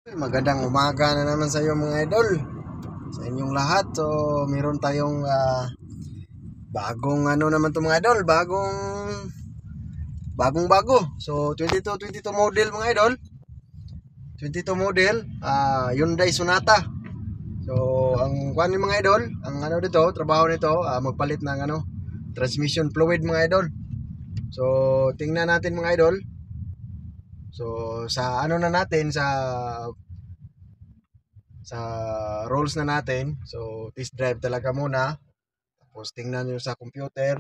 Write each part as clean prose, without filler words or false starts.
Magandang umaga na naman sa iyo mga idol. Sa inyong lahat. So, meron tayong bagong ano naman to mga idol, bagong bago. So, 22 model mga idol. 22 model, Hyundai Sonata. So, ang kuan ni mga idol, ang ano dito, trabaho nito, magpalit ng transmission fluid mga idol. So, tingnan natin mga idol. So, sa ano na natin sa rules na natin. So, test drive talaga muna. Tapos tingnan nyo sa computer.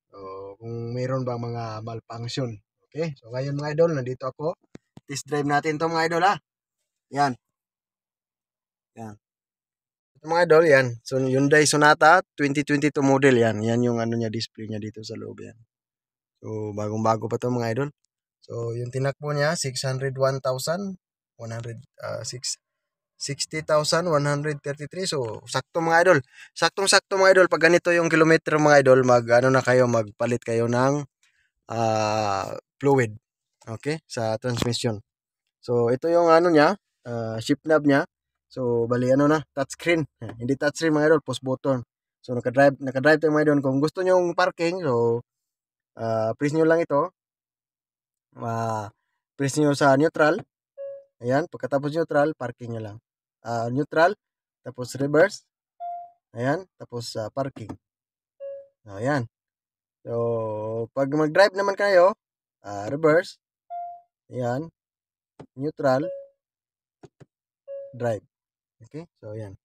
So, kung mayroon bang mga malfunction. Okay? So, ngayon mga idol, nandito ako. Test drive natin to mga idol ha. Yan. Yan. Ito mga idol, yan. So, Hyundai Sonata 2022 model yan. Yan yung ano niya, display niya dito sa loob yan. So, bagong-bago pa to mga idol. So, yung tinakbo niya, 60,133. So, sakto mga idol. Saktong-sakto mga idol. Pag ganito yung kilometro mga idol, ano na kayo, magpalit kayo ng fluid. Okay? Sa transmission. So, ito yung ano niya, shift knob niya. So, bali ano na, touchscreen. Hindi touchscreen mga idol, push button. So, nakadrive tayo mga idol. Kung gusto nyo yung parking, so, press nyo lang ito. Press nyo sa neutral. Ayan, pagkatapos neutral, parking nyo lang. Neutral, tapos reverse. Ayan, tapos parking. Ayan. So, pag mag-drive naman kayo, reverse. Ayan, neutral, drive. Okay, so ayan.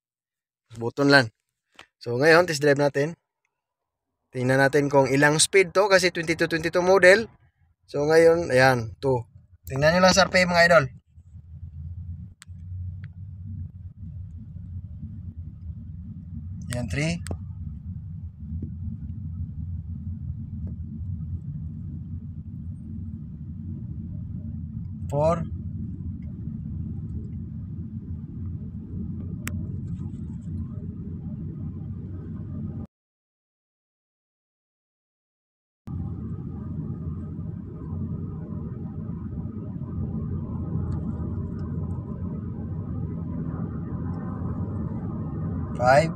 Button lang. So, ngayon, test drive natin. Tingnan natin kung ilang speed to kasi 22 model. So, ngayon, ayan, 2. Tingnan nyo lang sa RPM mga idol. Ayan, 3. 4. 5.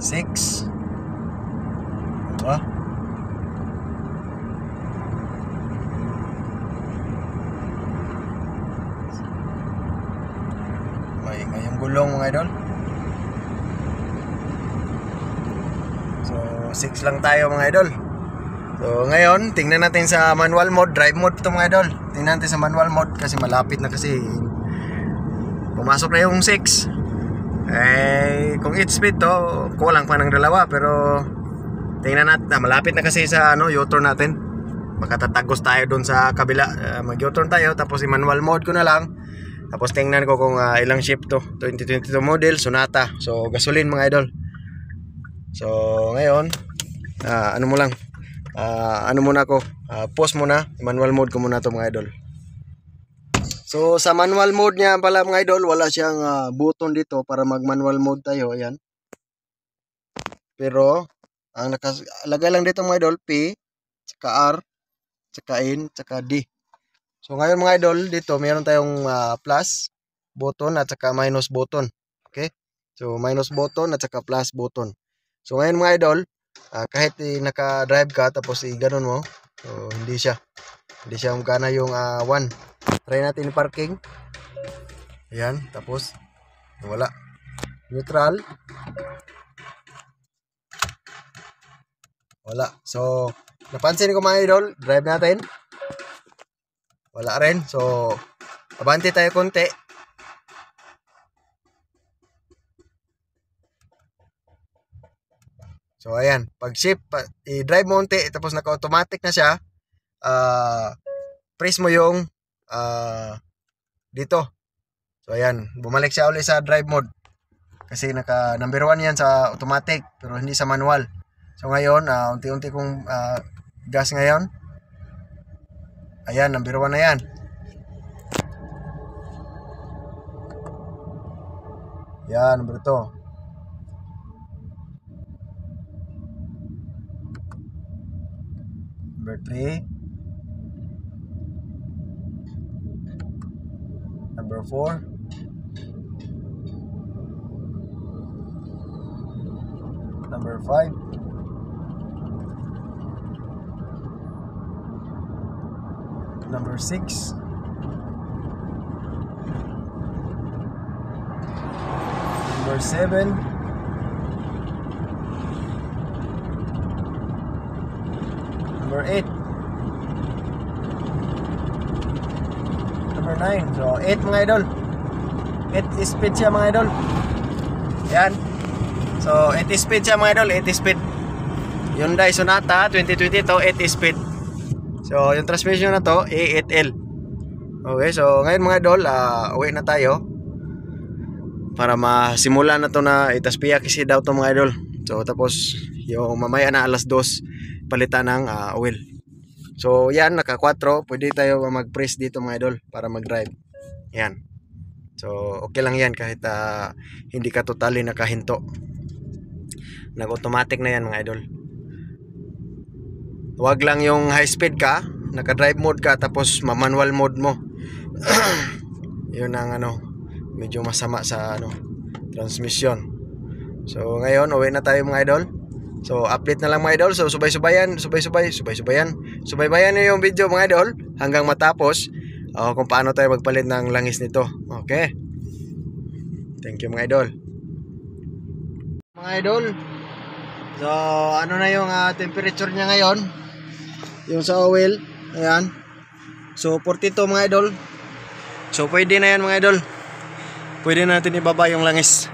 6. Diba? May yung gulong mga idol. So, 6 lang tayo mga idol. So, ngayon, tingnan natin sa manual mode, drive mode ito mga idol. Tingnan natin sa manual mode kasi malapit na kasi. Pumasok na yung 6. Kung 8 speed to, kulang pa ng dalawa. Pero, tingnan natin, malapit na kasi sa U-turn natin. Baka tatagos tayo dun sa kabila. Mag-U-turn tayo, tapos i-manual mode ko na lang. Tapos tingnan ko kung ilang shift to. 2022 model, Sonata. So, gasoline mga idol. So, ngayon, ano mo lang. Ano muna ako, pause muna, manual mode ko muna to mga idol. So sa manual mode niya pala mga idol, wala siyang button dito para mag manual mode tayo, ayan. Pero ang nakalagay lang dito mga idol, P, tsaka R, tsaka N, tsaka D. So ngayon mga idol, dito meron tayong plus button at tsaka minus button. Okay? So minus button at tsaka plus button. So ngayon mga idol, kahit naka-drive ka tapos i-ganon mo, so hindi siya magana yung 1. Try natin yung parking. Ayan, tapos wala. Neutral. Wala. So, napansin ko mga idol, drive natin. Wala rin. So, abante tayo konti. So, ayan. Pag shift, i-drive mo unti, tapos naka-automatic na siya. Press mo yung dito. So, ayan. Bumalik siya ulit sa drive mode. Kasi naka number 1 yan sa automatic, pero hindi sa manual. So, ngayon, unti-unti kong gas ngayon. Ayan, number 1 na yan. Yan, number 2. Number 3. Number 4. Number 5. Number 6. Number 7. Number 8. Number 9. So 8 mga idol. 8 speed siya mga idol. Yan. So 8 speed siya mga idol. 8 speed. Hyundai Sonata 2020 to 8 speed. So yung transmission na to A8L. Okay, so ngayon mga idol, uwi na tayo para masimulan na to na itaspiya kasi daw to mga idol. So tapos yung mamaya na alas 2 palitan ng oil. So yan, naka 4, pwede tayo mag-press dito mga idol para mag-drive. Yan. So okay lang yan kahit hindi ka totally nakahinto. Nag-automatic na yan mga idol. Huwag lang yung high speed ka, naka-drive mode ka tapos ma-manual mode mo. Yun ang medyo masama sa transmission. So ngayon uwi na tayo mga idol. So update na lang mga idol. So subaybayan niyo yung video mga idol hanggang matapos kung paano tayo magpalit ng langis nito. Okay. Thank you mga idol. Mga idol. So ano na yung temperature niya ngayon? Yung sa oil, ayan. So 42 mga idol. So pwede na yan mga idol. Pwede na natin ibaba yung langis.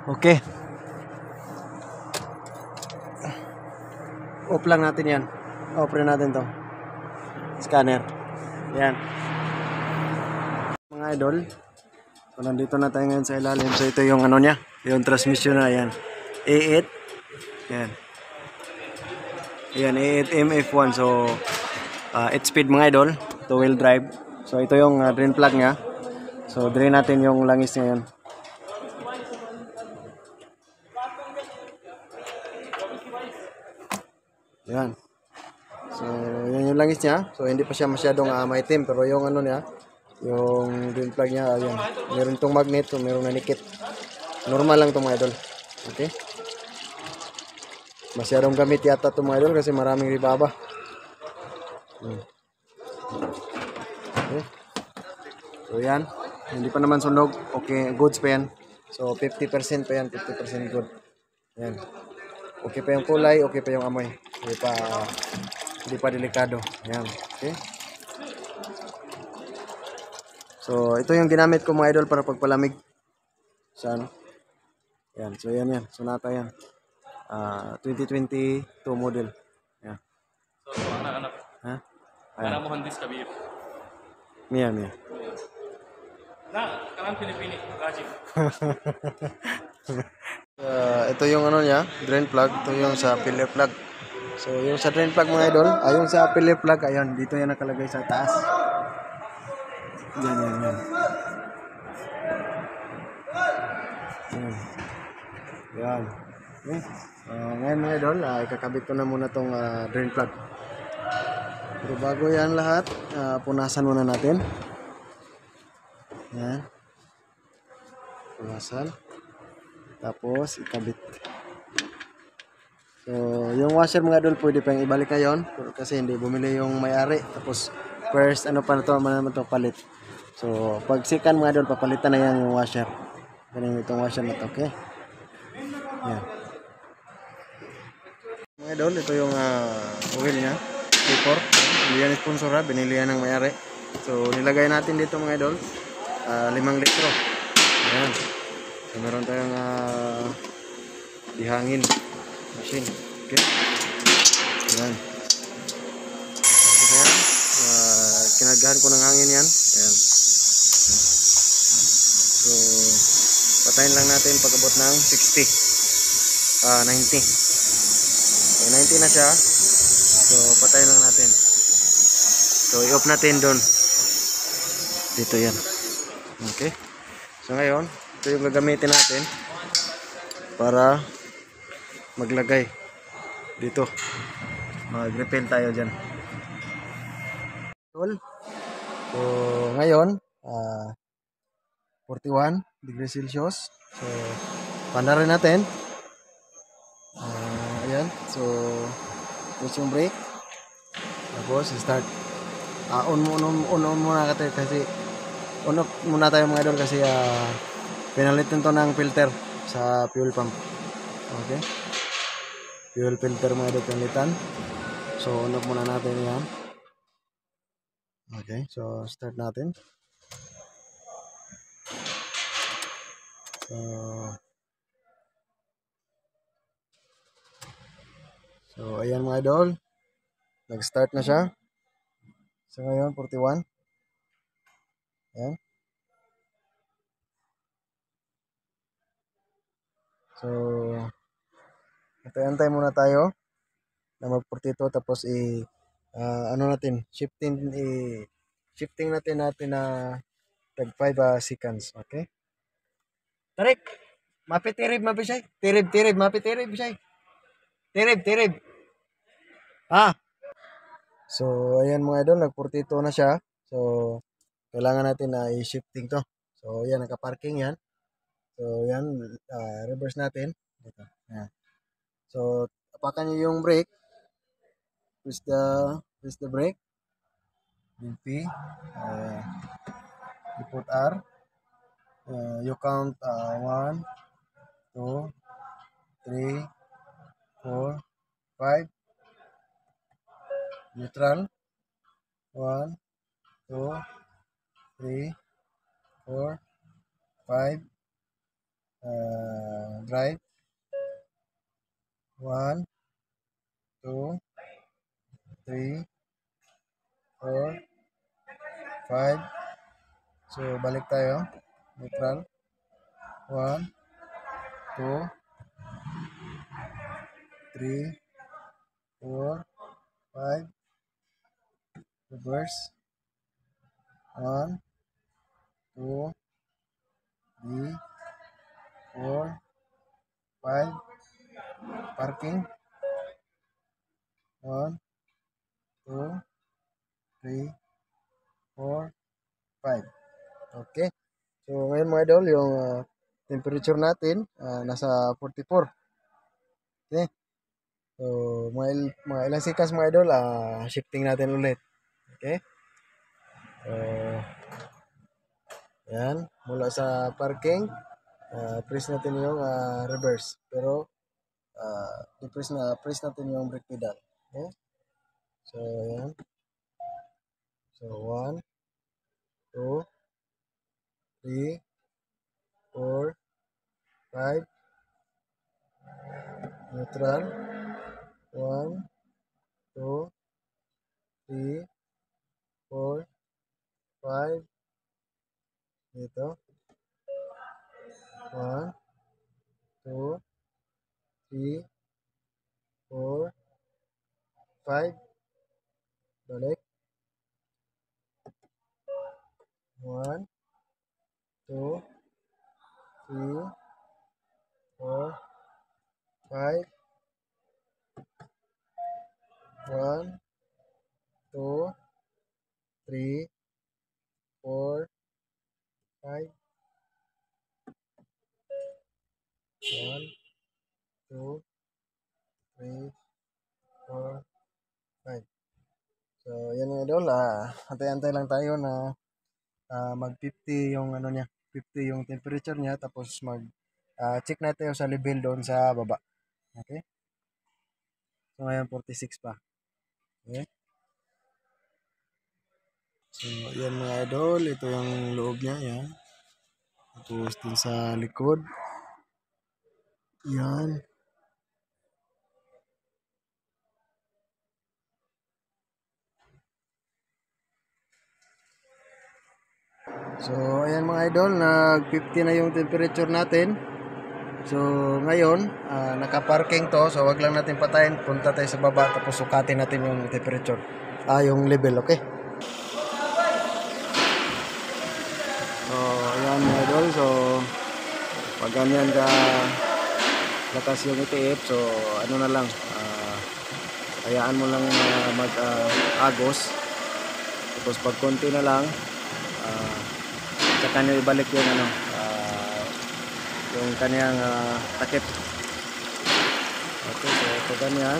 Okay. Off lang natin yan. Off rin natin to scanner. Yan mga idol. So nandito na tayo ngayon sa ilalim. So ito yung niya, yung transmission na yan, A8. Yan. Ayan, A8 MF1. So 8 speed mga idol, 2-wheel drive. So ito yung drain plug nya. So drain natin yung langis niya yan. Yan. So yan yung langis niya. So hindi pa siya masyadong maitim, pero yung niya, yung drain plug niya, ayan. Meron tong magnet, so meron nanikit. Normal lang to mga idol. Okay? Masyadong gamit yata to mga idol kasi maraming ribaba. Okay. So yan, hindi pa naman sunog. Okay, goods pa yan. So 50% pa yan, 50% good. Yan. Okay pa yung kulay, okay pa yung amoy. Hindi pa delikado. Yan. Okay. So ito yung ginamit ko mga idol para pagpalamig. Saan? Yan. So yan. Sonata yan. 2022 model. Yan. So anak-anak. Ha? Anak mo handis kabir. Mia. Na, kalang Pilipini, Rajib. Ito yung niya, drain plug. Ito yung sa pillar plug. So yung sa drain plug mga idol, yung sa pillar plug, ayun, dito yan nakalagay sa taas. Yan. Yan. Okay. Ngayon mga idol, ikakabit ko na muna tong drain plug. Pero bago yan lahat, punasan muna natin. Yan. Punasan. Tapos ikabit. So yung washer mga idol, pwede pang ibalik ngayon kasi hindi bumili yung may-ari. Tapos first pa na naman to palit. So pag second mga idol, papalitan na yan yung washer. Ganun itong washer na to, okay? Yan. Mga idol, ito yung oil niya. Vapor. Hindi yan sponsor, binili yan ng may-ari. So nilagay natin dito mga idol, 5 litro. Ayan. So meron tayong dihangin machine. Okay. Ayan. Ayan. Kinagahan ko ng hangin yan. Ayan. So patayin lang natin pag-abot ng 90. So 90 na siya. So patayin lang natin. So i-off natin doon. Dito yan. Okay. So ngayon, ito yung gagamitin natin para maglagay dito. mag-refill tayo dyan. So, ngayon, 41 degrees Celsius. So, panda rin natin. Ayan. So, push yung brake. Tapos, start. On muna kasi on off muna tayo mga idol kasi pinalitin to ng filter sa fuel pump. Okay. Fuel filter mga idol pinalitan. So, on off muna natin yan. Okay. So, start natin. So, ayan mga idol. Nag-start na siya. So, ngayon, 41. Ayan. So, antay muna tayo na mag-42 tapos ano natin, shifting natin na tag 5 seconds. Okay? Tarik! Mapitirib, mabisay. Tirib, mapitirib, bisay. Tirib. So, ayan mga idol, nag-42 na siya. So, kailangan natin na i-shifting to. So, ayan, naka-parking yan. So, yan, reverse natin. Dito. Ayan. So, tapakan nyo yung brake. Press the brake. Yung P. You put R. You count 1, 2, 3, 4, 5. Neutral. 1, 2, 3, 4, 5. Drive. 1, 2, 3, 4, 5. So, balik tayo. Neutral. 1, 2, 3, 4, 5. Reverse. 1, 2, 3, 4, 5. Parking. 1, 2, 3, 4, 5. Okay. So, ngayon mga idol, yung temperature natin nasa 44. Okay. So, mga ilang seconds mga idol, shifting natin ulit. Okay. So, yan. Mula sa parking, press natin yung reverse. Pero, press natin yung brake pedal. Okay. So, yan. So, 1, 2, 3, 4, 5. Neutral. 1, 2, 3, 4, 5. Dito. 1, 2, 3, 4, 5. Balik. 1, 2, 3, 4, 5. 1, 2, 3, 4, 5. 1, 2, 3, 4, 5. So, yan mga idol. Antay-antay lang tayo na mag-50 yung ano niya. 50 yung temperature niya. Tapos check natin sa level doon sa baba. Okay? So, ngayon 46 pa. Okay? So, yan mga idol. Ito yung loob niya. Yan. Tapos din sa likod. Yan. So, ayan mga idol, nag-50 na yung temperature natin. So, ngayon, naka-parking to. So, wag lang natin patayin. Punta tayo sa baba. Tapos, sukatin natin yung temperature. Yung level, okay? So, ayan mga idol. So, pag ganyan ka lakas yung itiip. So, ano na lang. hayaan mo lang mag-agos. Tapos pag konti na lang, saka nyo ibalik yung yung kanyang takip. Okay, so ito ganyan.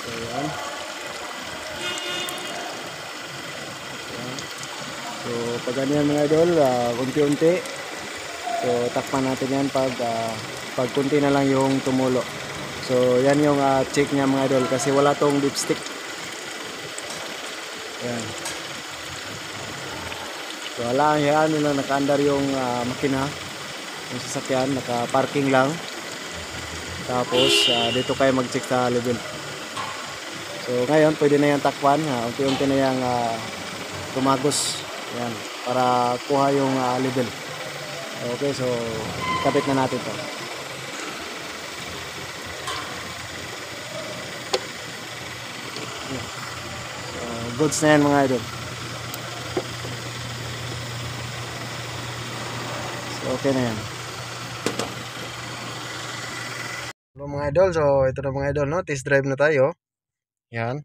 So yan. So pag ganyan mga idol, unti-unti. So takpan natin yan pag kunti na lang yung tumulo. So yan yung check niya mga idol kasi wala tong dipstick. Yan. So wala, yan lang nakaandar yung makina, yung sasakyan, naka-parking lang. Tapos dito kayo mag-check sa level. So ngayon pwede na yan takpan, unti-unti na yang tumagos. Yan, para kuha yung level. Okay, so kapit na natin to. So goods na yan mga idol. So okay na yan. Hello mga idol, so ito na mga idol, no? Test drive na tayo. Yan.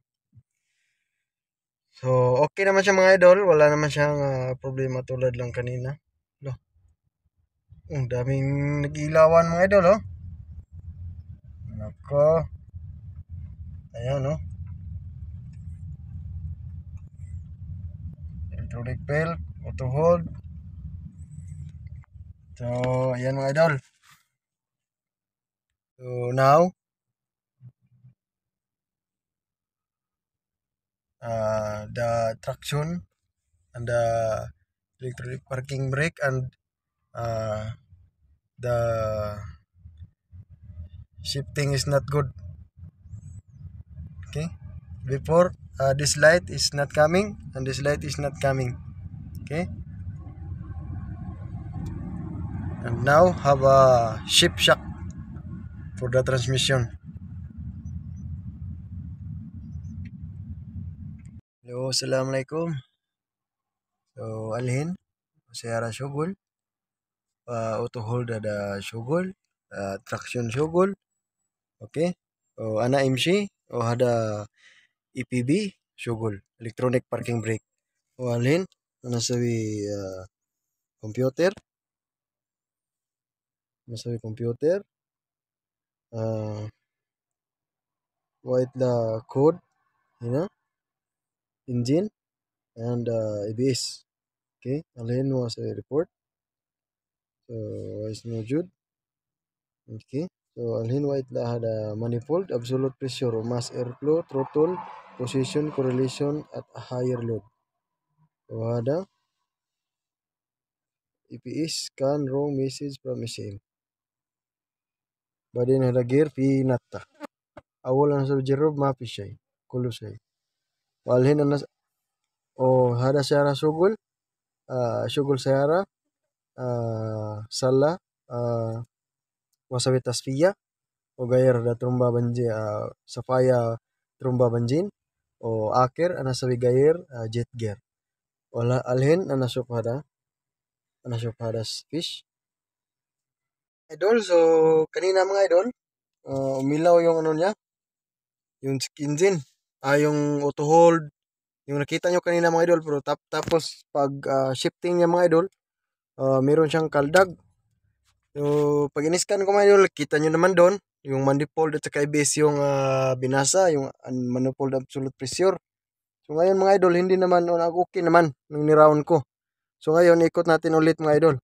So okay naman siya mga idol, wala naman siyang problema tulad lang kanina. Lo. Ang daming nag-ilawan mga idol, oh. Nako. Ayan, no? Electronic bell, auto hold. So, ayan mga idol. So now, the traction and the electronic parking brake and the shifting is not good. Okay, before this light is not coming and this light is not coming. Okay, and now have a shift shock for the transmission. Hello, assalamualaikum. So alhin saya syugul, auto hold ada syugul, traction syugul. Okay, ana MC ada EPB syugul, electronic parking brake. Alhin nasawi computer, white the code, engine and ABS. Okay, alhin was a report. So is no good. Okay, so alhin white lah ada manifold, absolute pressure, mass airflow, throttle, position, correlation at a higher load. So ada EPS scan wrong message from machine. Badin ada gear fi natta. Awal ang sa jerob mapi siya. Kulo siya. Walhin na hada syara syugul. Syugul syara. Sala. Wasawi tasfiya. O gayar da trumba banji. Safaya trumba banjin. O akhir anasawi gayar jet gear. Wala alhin anasuk hada. Anasuk hada fish. Idol, so kanina mga idol. Umilaw yung ano niya. Yung engine. Yung auto hold. Yung nakita nyo kanina mga idol. Pero tapos pag shifting niya mga idol. Meron siyang kaldag. So pag iniskan ko mga idol. Kita nyo naman doon. Yung manifold at saka ABS yung binasa. Yung manifold absolute pressure. So ngayon mga idol. Hindi naman okay naman. Nung niround ko. So ngayon ikot natin ulit mga idol.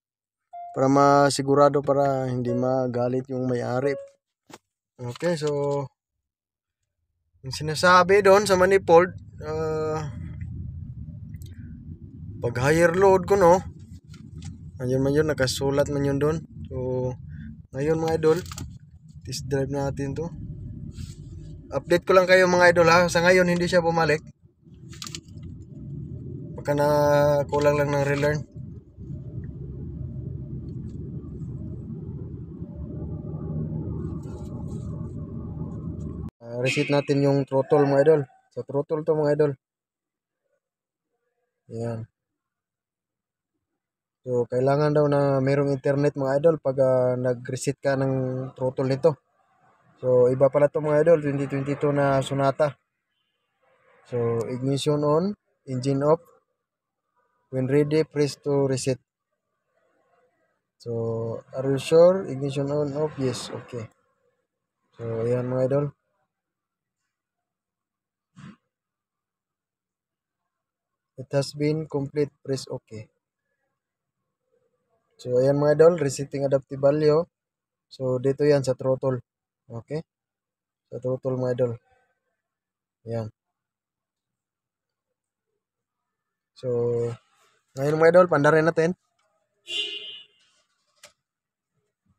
Para masigurado para hindi magalit yung may-ari. Okay, so yung sinasabi doon sa manifold, pag higher load ko, no, ayun man yun, nakasulat man yun doon. So ngayon mga idol, test drive natin to. Update ko lang kayo mga idol ha. Sa ngayon hindi siya bumalik. Baka na kulang lang ng relearn. Reset natin yung throttle mga idol. Sa throttle to mga idol. Ayan. So kailangan daw na mayroong internet mga idol pag nag-reset ka ng throttle nito. So, iba pala to mga idol, 2022 na Sonata. So, ignition on, engine off. When ready, press to reset. So, are you sure? Ignition on, off? Yes, okay. So, ayan mga idol. It has been complete, press okay. So, ayan mga idol, resetting adaptive value. So, dito yan sa throttle. Okay? Sa throttle mga idol. Ayan. So, ngayon mga idol, pandarin natin.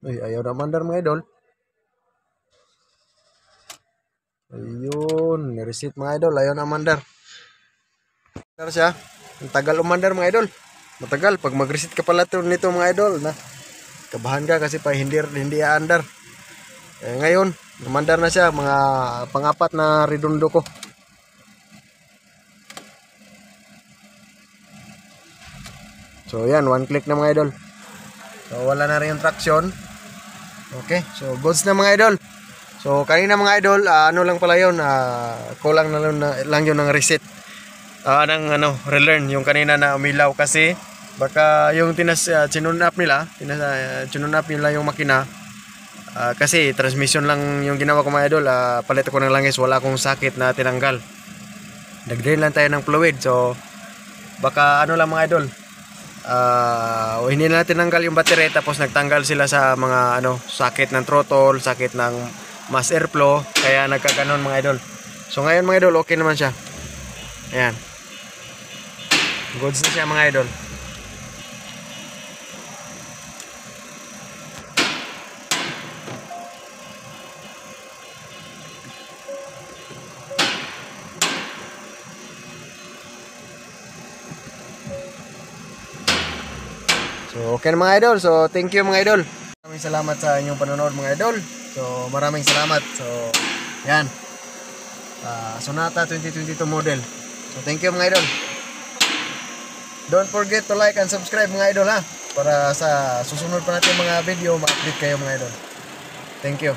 Uy, ayaw na mandar mga idol. Ayun, nireset mga idol, ayaw na mandar. Mandar siya. Ang tagal umandar mga idol. Matagal. Pag mag-reset ka pala nito mga idol, na kabahan ka kasi pa hindi aandar. Ngayon, umandar na siya. Mga pang-apat na redundo ko. So, yan. One click na mga idol. So, wala na rin yung traction. Okay. So, goods na mga idol. So, kanina mga idol, ano lang pala yun. Kulang na lang yun ng reset. Ng relearn. Yung kanina na umilaw kasi baka yung chinun up nila yung makina. Kasi transmission lang yung ginawa ko mga idol. Palit ko ng langis. Wala akong sakit na tinanggal. Nag-drain lang tayo ng fluid. So, baka lang mga idol. Hindi na tinanggal yung battery tapos nagtanggal sila sa mga sakit ng throttle, sakit ng mass airflow, kaya nagkaganon mga idol. So ngayon mga idol, okay naman siya. Ayan. Goods na siya mga idol. So, okay na mga idol. So, thank you mga idol. Maraming salamat sa inyong panonood mga idol. So, maraming salamat. So, yan. Sonata 2022 model. So, thank you mga idol. Don't forget to like and subscribe mga idol ha. Para sa susunod pa natin mga video, ma-update kayo mga idol. Thank you.